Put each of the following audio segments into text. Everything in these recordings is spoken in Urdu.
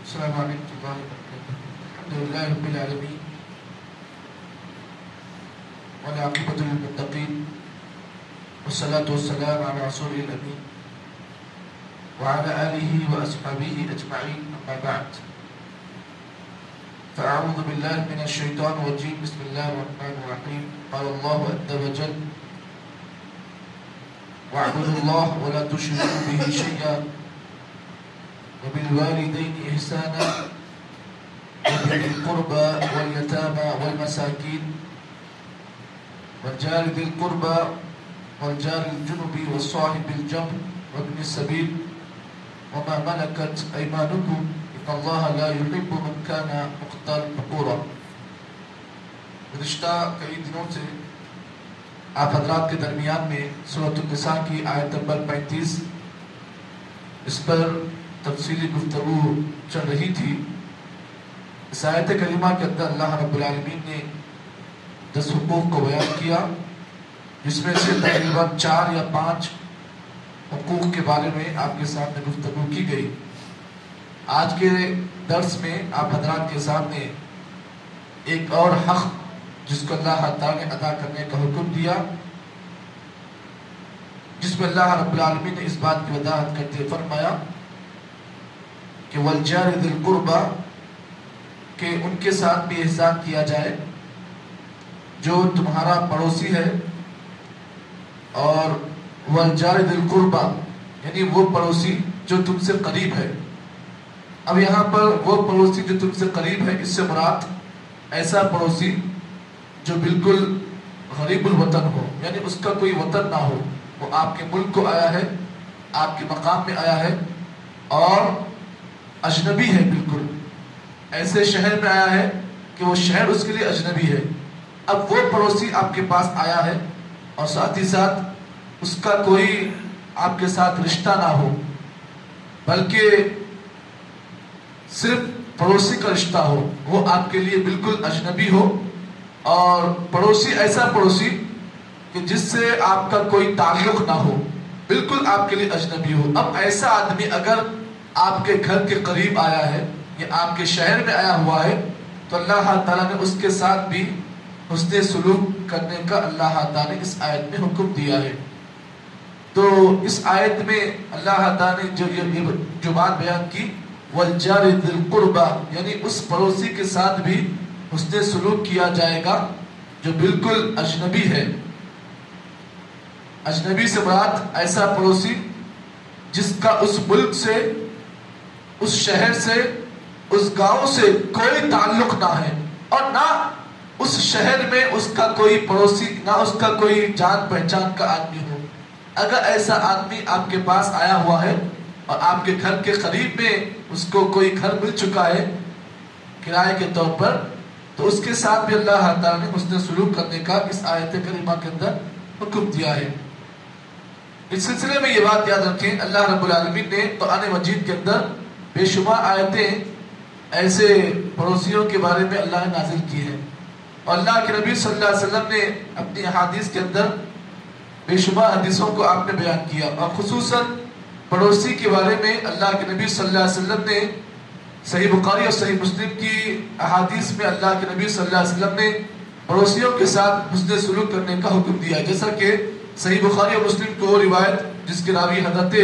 السلام علیکم ورحمۃ اللہ وبرکاتہ. الحمد للہ رب العالمین والعاقبۃ للمتقین والصلاۃ والسلام علی رسول الامین وعلى آلہ واصحابہ اجمعین. اما بعد فاعوذ باللہ من الشیطان الرجیم. بسم اللہ الرحمن الرحیم. قال اللہ عز وجل واعبدوا اللہ ولا تشرکوا به شیئا وبالوالدين إحسانا وبذي القربى واليتامى والمساكين والجار ذي القربى والجار الجنب والصاحب بالجنب وابن السبيل وما ملكت أيمانكم إن الله لا يحب من كان مختالا فخورا. گزشتہ کئی دنوں سے آپ حضرات کے درمیان میں سورۃ النساء کی آیت نمبر 35 اس پر تفصیلی گفتگو چل رہی تھی. اس آیت کریمہ کے اندر اللہ رب العالمین نے 10 حقوق کو بیان کیا، جس میں سے تقریباً 4 یا 5 حقوق کے بارے میں آپ کے سامنے گفتگو کی گئی. آج کے درس میں آپ حضرات کے سامنے ایک اور حق جس کو اللہ تعالیٰ نے ادا کرنے کا حکم دیا، جس میں اللہ رب العالمین نے اس بات کی وضاحت کرتے فرمایا کہ والجار ذی القربى، کہ ان کے ساتھ بھی احسان کیا جائے جو تمہارا پڑوسی ہے، اور والجار ذی القربى یعنی وہ پڑوسی جو تم سے قریب ہے. اب یہاں پر وہ پڑوسی جو تم سے قریب ہے، اس سے مراد ایسا پڑوسی جو بالکل غریب الوطن ہو، یعنی اس کا کوئی وطن نہ ہو، وہ آپ کے ملک کو آیا ہے، آپ کے مقام میں آیا ہے اور اجنبی ہے، بالکل ایسے شہر میں آیا ہے کہ وہ شہر اس کے لیے اجنبی ہے. اب وہ پڑوسی آپ کے پاس آیا ہے اور ساتھ ہی ساتھ اس کا کوئی آپ کے ساتھ رشتہ نہ ہو، بلکہ صرف پڑوسی کا رشتہ ہو، وہ آپ کے لیے بالکل اجنبی ہو، اور پڑوسی ایسا پڑوسی کہ جس سے آپ کا کوئی تعلق نہ ہو، بالکل آپ کے لیے اجنبی ہو. اب ایسا آدمی اگر آپ کے گھر کے قریب آیا ہے یا آپ کے شہر میں آیا ہوا ہے تو اللہ تعالیٰ نے اس کے ساتھ بھی حسن سلوک کرنے کا اللہ تعالیٰ نے اس آیت میں حکم دیا ہے. تو اس آیت میں اللہ تعالیٰ نے جو بات بیان کی والجار ذی القربى، یعنی اس پڑوسی کے ساتھ بھی حسن سلوک کیا جائے گا جو بالکل اجنبی ہے. اجنبی سے مراد ایسا پڑوسی جس کا اس ملک سے، اس شہر سے، اس گاؤں سے کوئی تعلق نہ ہے، اور نہ اس شہر میں اس کا کوئی پڑوسی، نہ اس کا کوئی جان پہچان کا آدمی ہو. اگر ایسا آدمی آپ کے پاس آیا ہوا ہے اور آپ کے گھر کے قریب میں اس کو کوئی گھر مل چکا ہے کرائے کے طور پر، تو اس کے ساتھ بھی اللہ تعالیٰ نے حسن سلوک کرنے کا اس آیت کریمہ کے اندر حکم دیا ہے. اس سلسلے میں یہ بات یاد رکھیں، اللہ رب العالمین نے قرآن مجید کے اندر بے شمار آیتیں ایسے پڑوسیوں کے بارے میں اللہ نے نازل کی ہیں، اور اللہ کے نبی صلی اللہ علیہ وسلم نے اپنی احادیث کے اندر بے شمار حدیثوں کو آپ نے بیان کیا. اور خصوصاً پڑوسی کے بارے میں اللہ کے نبی صلی اللہ علیہ وسلم نے صحیح بخاری اور صحیح مسلم کی احادیث میں اللہ کے نبی صلی اللہ علیہ وسلم نے پڑوسیوں کے ساتھ حسن سلوک کرنے کا حکم دیا. جیسا کہ صحیح بخاری اور مسلم کی وہ روایت جس کے راوی حضرت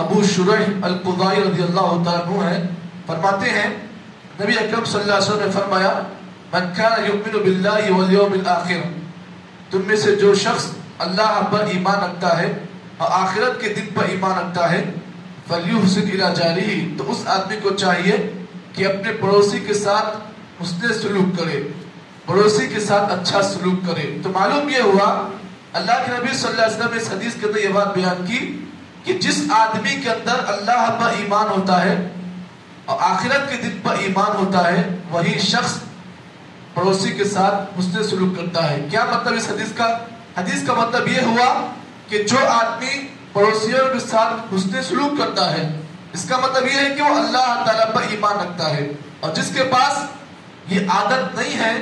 ابو شریح القضائی رضی اللہ تعالیٰ عنہ ہیں، فرماتے ہیں نبی اکرم صلی اللہ علیہ وسلم نے فرمایا من کان یؤمن باللہ والیوم الآخر، تم میں سے جو شخص اللہ پر ایمان رکھتا ہے اور آخرت کے دن پر ایمان رکھتا ہے فلیحسن الی جارہ، تو اس آدمی کو چاہیے کہ اپنے پڑوسی کے ساتھ حسن سلوک کرے، پڑوسی کے ساتھ اچھا سلوک کرے. تو معلوم یہ ہوا اللہ کے نبی صلی اللہ علیہ وسلم نے اس حدیث کے اندر یہ بات بیان کی کہ جس آدمی کے اندر اللہ پر ایمان ہوتا ہے اور آخرت کے دن پر ایمان ہوتا ہے، وہی شخص پڑوسی کے ساتھ حسن سلوک کرتا ہے. کیا مطلب اس حدیث کا؟ حدیث کا مطلب یہ ہوا کہ جو آدمی پڑوسیوں کے ساتھ حسن سلوک کرتا ہے، اس کا مطلب یہ ہے کہ وہ اللہ تعالیٰ پر ایمان رکھتا ہے. اور جس کے پاس یہ عادت نہیں ہے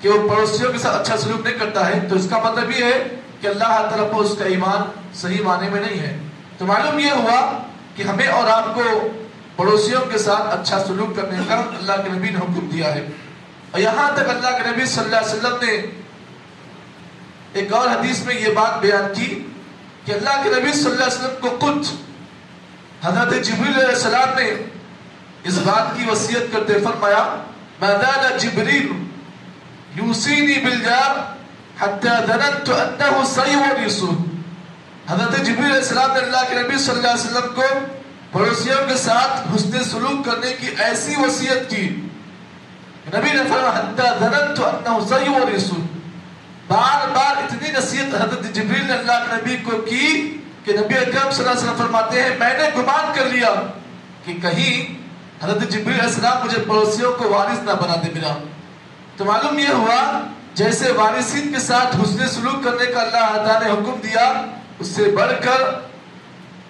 کہ وہ پڑوسیوں کے ساتھ اچھا سلوک نہیں کرتا ہے، تو اس کا مطلب یہ ہے کہ اللہ تعالیٰ پر اس کا ایمان صحیح معنی میں نہیں ہے. تو معلوم یہ ہوا کہ ہمیں اور آپ کو پڑوسیوں کے ساتھ اچھا سلوک کرنے کا اللہ کے نبی نے حکم دیا ہے. اور یہاں تک اللہ کے نبی صلی اللہ علیہ وسلم نے ایک اور حدیث میں یہ بات بیان کی کہ اللہ کے نبی صلی اللہ علیہ وسلم کو خود حضرت جبریل علیہ السلام نے اس بات کی وصیت کرتے فرمایا ما زال جبریل یوصینی بالجار حتی ظننت انہ سیورثہ. حضرت جبریل علیہ السلام نے اللہ کے نبی صلی اللہ علیہ وسلم کو پڑوسیوں کے ساتھ حسن سلوک کرنے کی ایسی وصیت کی. نبی نے فرمایا حتی ظننت انہ سیورثہ. بار بار اتنی نصیحت حضرت جبریل نے اللہ کے نبی کو کی کہ نبی اکرم صلی اللہ علیہ وسلم فرماتے ہیں میں نے گمان کر لیا کہ کہیں حضرت جبریل علیہ السلام مجھے پڑوسیوں کو وارث نہ بنا دے میرا. تو معلوم یہ ہوا جیسے وارثین کے ساتھ حسن سلوک کرنے کا اللہ تعالیٰ نے حکم دیا، اس سے بڑھ کر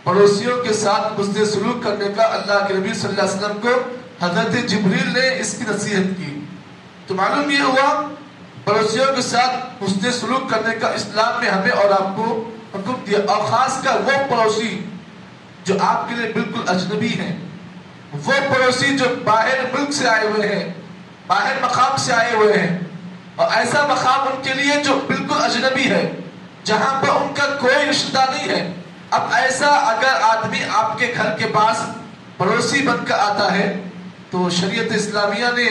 پڑوسیوں کے ساتھ حسن سلوک کرنے کا اللہ کے نبی صلی اللہ علیہ وسلم کو حضرت جبریل نے اس کی نصیحت کی. تو معلوم یہ ہوا پڑوسیوں کے ساتھ حسن سلوک کرنے کا اسلام میں ہمیں اور آپ کو حکم دیا. اور خاص کر وہ پڑوسی جو آپ کے لیے بالکل اجنبی ہیں، وہ پڑوسی جو باہر ملک سے آئے ہوئے ہیں، باہر مقام سے آئے ہوئے ہیں، اور ایسا مقام ان کے لیے جو بالکل اجنبی ہے، جہاں پر ان کا کوئی رشتہ دار نہیں ہے. اب ایسا اگر آدمی آپ کے گھر کے پاس پڑوسی بن کر آتا ہے تو شریعت اسلامیہ نے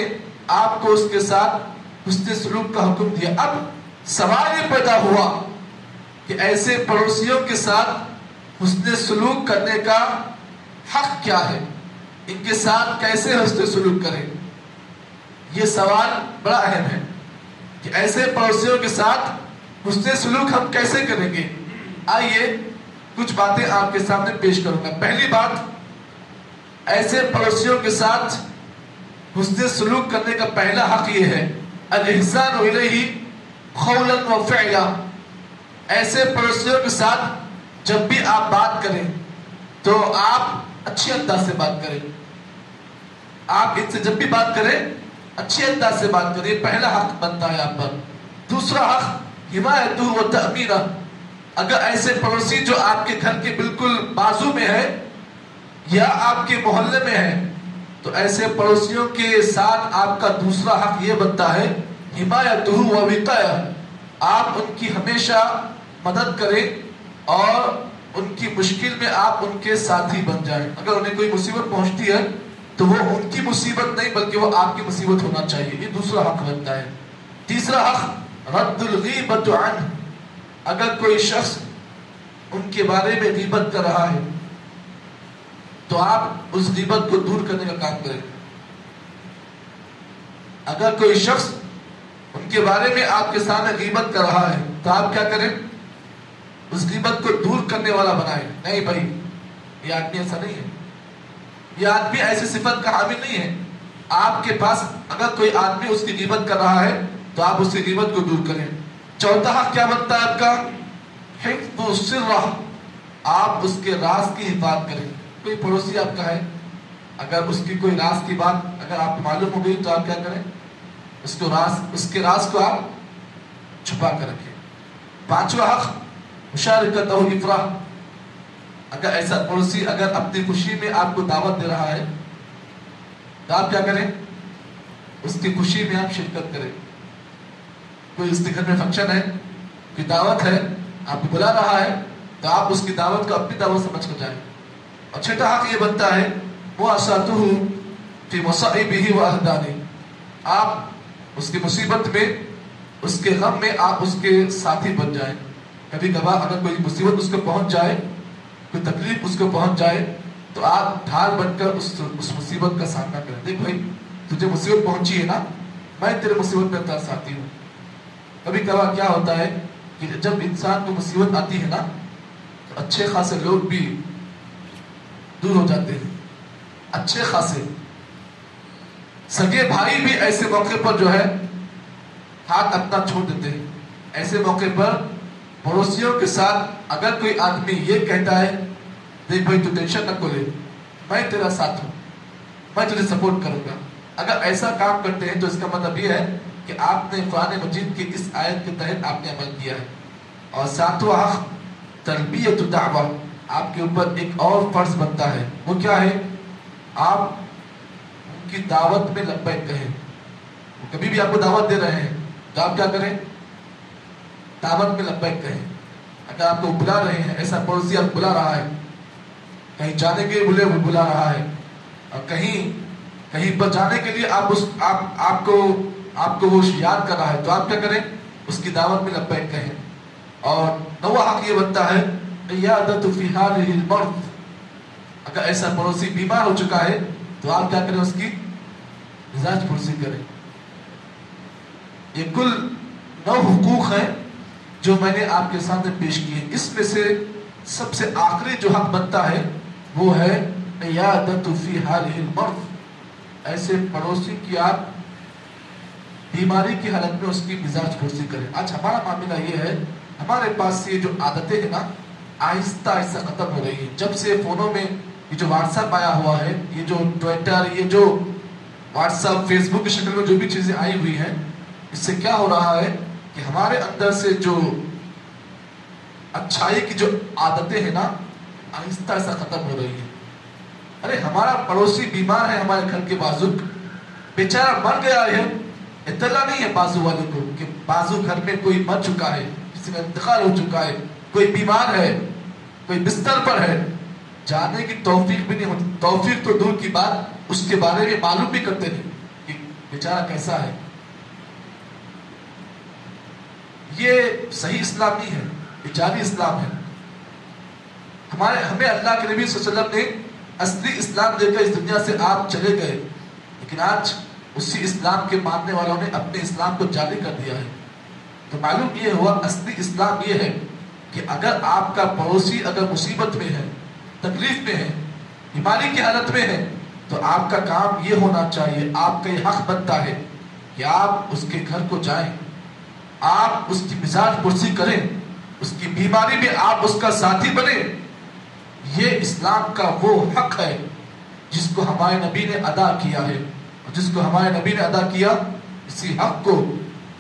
آپ کو اس کے ساتھ حسن سلوک کا حکم دیا. اب سوال یہ پیدا ہوا کہ ایسے پڑوسیوں کے ساتھ حسن سلوک کرنے کا حق کیا ہے، ان کے ساتھ کیسے حسن سلوک کریں. یہ سوال بڑا اہم ہے کہ ایسے پڑوسیوں کے ساتھ حسن سلوک ہم کیسے کریں گے. آئیے کچھ باتیں آپ کے سامنے پیش کروں گا. پہلی بات، ایسے پڑوسیوں کے ساتھ حسن سلوک کرنے کا پہلا حق یہ ہے الاحسان الیہ قولا و فعلا. ایسے پڑوسیوں کے ساتھ جب بھی آپ بات کریں تو آپ اچھے انداز سے بات کریں. آپ ان سے جب بھی بات کریں اچھے انداز سے بات کریں، پہلا حق بنتا ہے آپ پر. دوسرا حق حمایتہ و تأمینہ. اگر ایسے پڑوسی جو آپ کے گھر کے بالکل بازو میں ہے یا آپ کے محلے میں ہے تو ایسے پڑوسیوں کے ساتھ آپ کا دوسرا حق یہ بنتا ہے حمایتہ و وقایہ. آپ ان کی ہمیشہ مدد کریں اور ان کی مشکل میں آپ ان کے ساتھی بن جائیں. اگر انہیں کوئی مصیبت پہنچتی ہے تو وہ ان کی مصیبت نہیں بلکہ وہ آپ کی مصیبت ہونا چاہیے. یہ دوسرا حق بنتا ہے. تیسرا حق رد الغیبۃ عنہ. اگر کوئی شخص ان کے بارے میں غیبت کر رہا ہے تو آپ اس غیبت کو دور کرنے کا کام کریں. اگر کوئی شخص ان کے بارے میں آپ کے سامنے غیبت کر رہا ہے تو آپ کیا کریں؟ اس غیبت کو دور کرنے والا بنائیں. نہیں بھائی، یہ آدمی ایسا نہیں ہے، یہ آدمی ایسی صفت کا حامل نہیں ہے. آپ کے پاس اگر کوئی آدمی اس کی غیبت کر رہا ہے تو آپ اس کی غیبت کو دور کریں. چوتھا حق کیا بنتا ہے آپ کا؟ حفظ السر. آپ اس کے راز کی حفاظت کریں. کوئی پڑوسی آپ کا ہے، اگر اس کی کوئی راز کی بات اگر آپ کو معلوم ہو گئی تو آپ کیا کریں؟ اس کے راز کو آپ چھپا کر رکھیں. پانچواں حق مشارکت اور افراح. اگر ایسا پڑوسی اگر اپنی خوشی میں آپ کو دعوت دے رہا ہے تو آپ کیا کریں؟ اس کی خوشی میں آپ شرکت کریں. کوئی اس کے گھر میں فنکشن ہے، کوئی دعوت ہے، آپ کو بلا رہا ہے تو آپ اس کی دعوت کو اپنی دعوت سمجھ کر جائیں. اور چھٹا حق یہ بنتا ہے وَأَسَاتُهُ فِي مَصَائِبِهِ وَأَهْدَانِهِ. آپ اس کی مصیبت میں، اس کے غم میں آپ اس کے ساتھی بن جائیں. کبھی کبھار اگر کوئی مصیبت اس کو پہنچ جائے، کوئی تکلیف اس کو پہنچ جائے تو آپ ڈھال بن کر اس مصیبت کا سامنا کریں. دیکھ بھائی، تجھے مصیبت پہنچی ہے نا، میں تیرے مصیبت میں تیرا ساتھی ہوں. کبھی کبھار کیا ہوتا ہے کہ جب انسان کو مصیبت آتی ہے نا تو اچھے خاصے لوگ بھی دور ہو جاتے ہیں. اچھے خاصے سگے بھائی بھی ایسے موقع پر جو ہے ہاتھ اپنا چھوڑ دیتے ہیں. ایسے موقع پر پڑوسیوں کے ساتھ اگر کوئی آدمی یہ کہتا ہے دیکھ بھائی تو ٹینشن نہ لے، میں تیرا ساتھ ہوں، میں تجھے سپورٹ کروں گا، اگر ایسا کام کرتے ہیں تو اس کا مطلب یہ ہے کہ آپ نے قرآن مجید کی اس آیت کے تحت آپ نے عمل کیا ہے. اور ساتواں حق تلبیت الدعوہ. آپ کے اوپر ایک اور فرض بنتا ہے، وہ کیا ہے؟ آپ ان کی دعوت میں لبیک کہیں. وہ کبھی بھی آپ کو دعوت دے رہے ہیں تو آپ کیا کریں؟ دعوت میں لبیک کہیں. اگر آپ کو بلا رہے ہیں، ایسا پڑوسی آپ بلا رہا ہے، کہیں جانے کے لیے بلا رہا ہے، اور کہیں پر جانے کے لیے آپ کو وہ یاد کر رہا ہے، تو آپ کیا کریں؟ اس کی دعوت میں لبیک کہیں. اور نواں حق یہ بنتا ہے عیادۃ فی حالہ المرض. اگر ایسا پڑوسی بیمار ہو چکا ہے تو آپ کیا کریں؟ اس کی مزاج پرسی کریں. یہ کل 9 حقوق ہیں جو میں نے آپ کے سامنے پیش کیے. اس میں سے سب سے آخری جو حق بنتا ہے وہ ہے عیادۃ فی حالہ المرض. ایسے پڑوسی کی آپ بیماری کی حالت میں اس کی مزاج پرسی کریں. آج ہمارا معاملہ یہ ہے، ہمارے پاس یہ جو عادتیں ہیں نا آہستہ آہستہ ختم ہو رہی ہیں. جب سے فونوں میں یہ جو واٹس ایپ آیا ہوا ہے، یہ جو ٹویٹر، یہ جو واٹس ایپ، فیس بک کی شکل میں جو بھی چیزیں آئی ہوئی ہیں، اس سے کیا ہو رہا ہے کہ ہمارے اندر سے جو اچھائی کی جو عادتیں ہیں نا آہستہ آہستہ ختم ہو رہی ہیں. ارے ہمارا پڑوسی بیمار ہے، ہمارے گھر کے بازو بیچارہ مر گیا ہے، اطلاع نہیں ہے بازو والے کو کہ بازو گھر میں کوئی مر چکا ہے، کسی کا انتقال ہو چکا ہے، کوئی بیمار ہے، کوئی بستر پر ہے. جانے کی توفیق بھی نہیں ہوتی. توفیق تو دور کی بات، اس کے بارے میں معلوم بھی کرتے نہیں کہ بیچارہ کیسا ہے. یہ صحیح اسلام نہیں ہے، یہ جعلی اسلام ہے. ہمیں اللہ کے نبی صلی اللہ علیہ وسلم نے اصلی اسلام دے کر اس دنیا سے آپ چلے گئے، لیکن آج اسی اسلام کے ماننے والوں نے اپنے اسلام کو جعلی کر دیا ہے. تو معلوم یہ ہوا اصلی اسلام یہ ہے کہ اگر آپ کا پڑوسی اگر مصیبت میں ہے، تکلیف میں ہے، بیماری کی حالت میں ہے، تو آپ کا کام یہ ہونا چاہیے، آپ کا یہ حق بنتا ہے کہ آپ اس کے گھر کو جائیں، آپ اس کی مزاج پرسی کریں، اس کی بیماری میں آپ اس کا ساتھی بنیں. یہ اسلام کا وہ حق ہے جس کو ہمارے نبی نے ادا کیا ہے، اور جس کو ہمارے نبی نے ادا کیا، اسی حق کو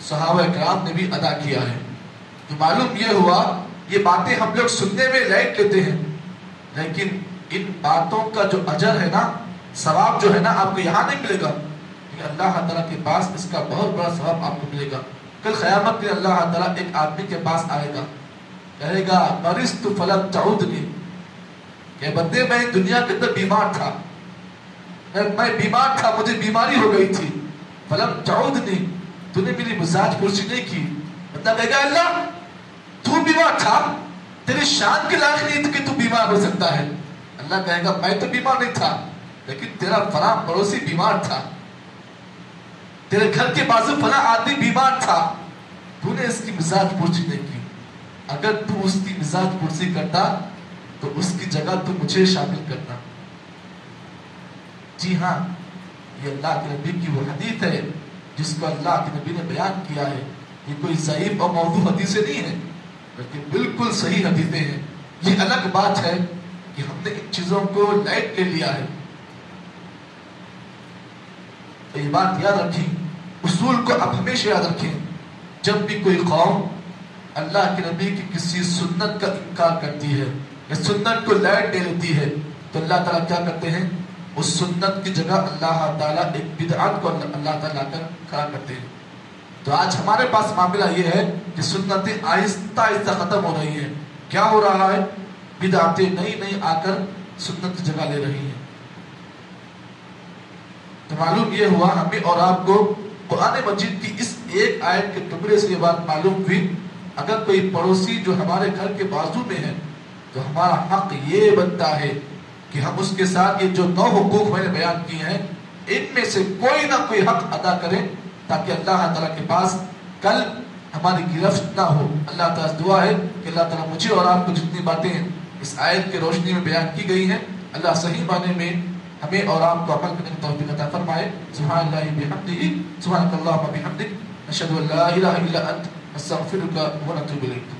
صحابہ کرام نے بھی ادا کیا ہے. تو معلوم یہ ہوا یہ باتیں ہم لوگ سننے میں لائٹ لیتے ہیں، لیکن ان باتوں کا جو اجر ہے نا، ثواب جو ہے نا، آپ کو یہاں نہیں ملے گا، لیکن اللہ تعالیٰ کے پاس اس کا بہت بڑا ثواب آپ کو ملے گا. کل قیامت میں اللہ تعالیٰ ایک آدمی کے پاس آئے گا، کہے گا مرضت فلم تعودنی، کہ بندے میں دنیا کے اندر بیمار تھا، میں بیمار تھا، مجھے بیماری ہو گئی تھی، فلم تعودنی، تو نے میری مزاج پرسی نہیں کی. بندہ کہے گا اللہ تو بیمار تھا، تیری شان کے لائق نہیں تھی کہ تو بیمار ہو سکتا ہے. اللہ کہے گا میں تو بیمار نہیں تھا، لیکن تیرا فلاں پڑوسی بیمار تھا، تیرے گھر کے بازو فلاں آدمی بیمار تھا، تو نے اس کی مزاج پرسی نہیں کی. اگر تو اس کی مزاج پرسی کرتا تو اس کی جگہ تو مجھے شامل کرنا. جی ہاں، یہ اللہ کے نبی کی وہ حدیث ہے جس کو اللہ کے نبی نے بیان کیا ہے. یہ کوئی ضعیف اور موضوع حدیثیں نہیں ہیں، بلکہ بالکل صحیح حدیثیں ہیں. یہ الگ بات ہے کہ ہم نے ان چیزوں کو لائٹ لے لیا ہے. تو یہ بات یاد رکھیں، اصول کو اب ہمیشہ یاد رکھیں. جب بھی کوئی قوم اللہ کے نبی کی کسی سنت کا انکار کرتی ہے یا سنت کو لائٹ دے لیتی ہے، تو اللہ تعالیٰ کیا کرتے ہیں؟ اس سنت کی جگہ اللہ تعالیٰ ایک بدعت کو اللہ تعالیٰ کر کھڑا کرتے ہیں. تو آج ہمارے پاس معاملہ یہ ہے کہ سنتیں آہستہ آہستہ ختم ہو رہی ہیں. کیا ہو رہا ہے؟ بدعتیں نئی نئی آ کر سنت کی جگہ لے رہی ہیں. تو معلوم یہ ہوا ہمیں اور آپ کو قرآن مجید کی اس ایک آیت کے ٹکڑے سے یہ بات معلوم ہوئی، اگر کوئی پڑوسی جو ہمارے گھر کے بازو میں ہے تو ہمارا حق یہ بنتا ہے کہ ہم اس کے ساتھ یہ جو 9 حقوق میں نے بیان کیے ہیں ان میں سے کوئی نہ کوئی حق ادا کریں، تاکہ اللہ تعالیٰ کے پاس کل ہماری گرفت نہ ہو. اللہ تعالیٰ سے دعا ہے کہ اللہ تعالیٰ مجھے اور آپ کو جتنی باتیں اس آیت کے روشنی میں بیان کی گئی ہیں، اللہ صحیح معنی میں ہمیں اور آپ کو عمل کرنے کی توفیق عطا فرمائے. سبحان اللہ بحمدہ، سبحانک اللہم وبحمدک، نشہد ان لا الہ الا انت، نستغفرک ونتوب الیک.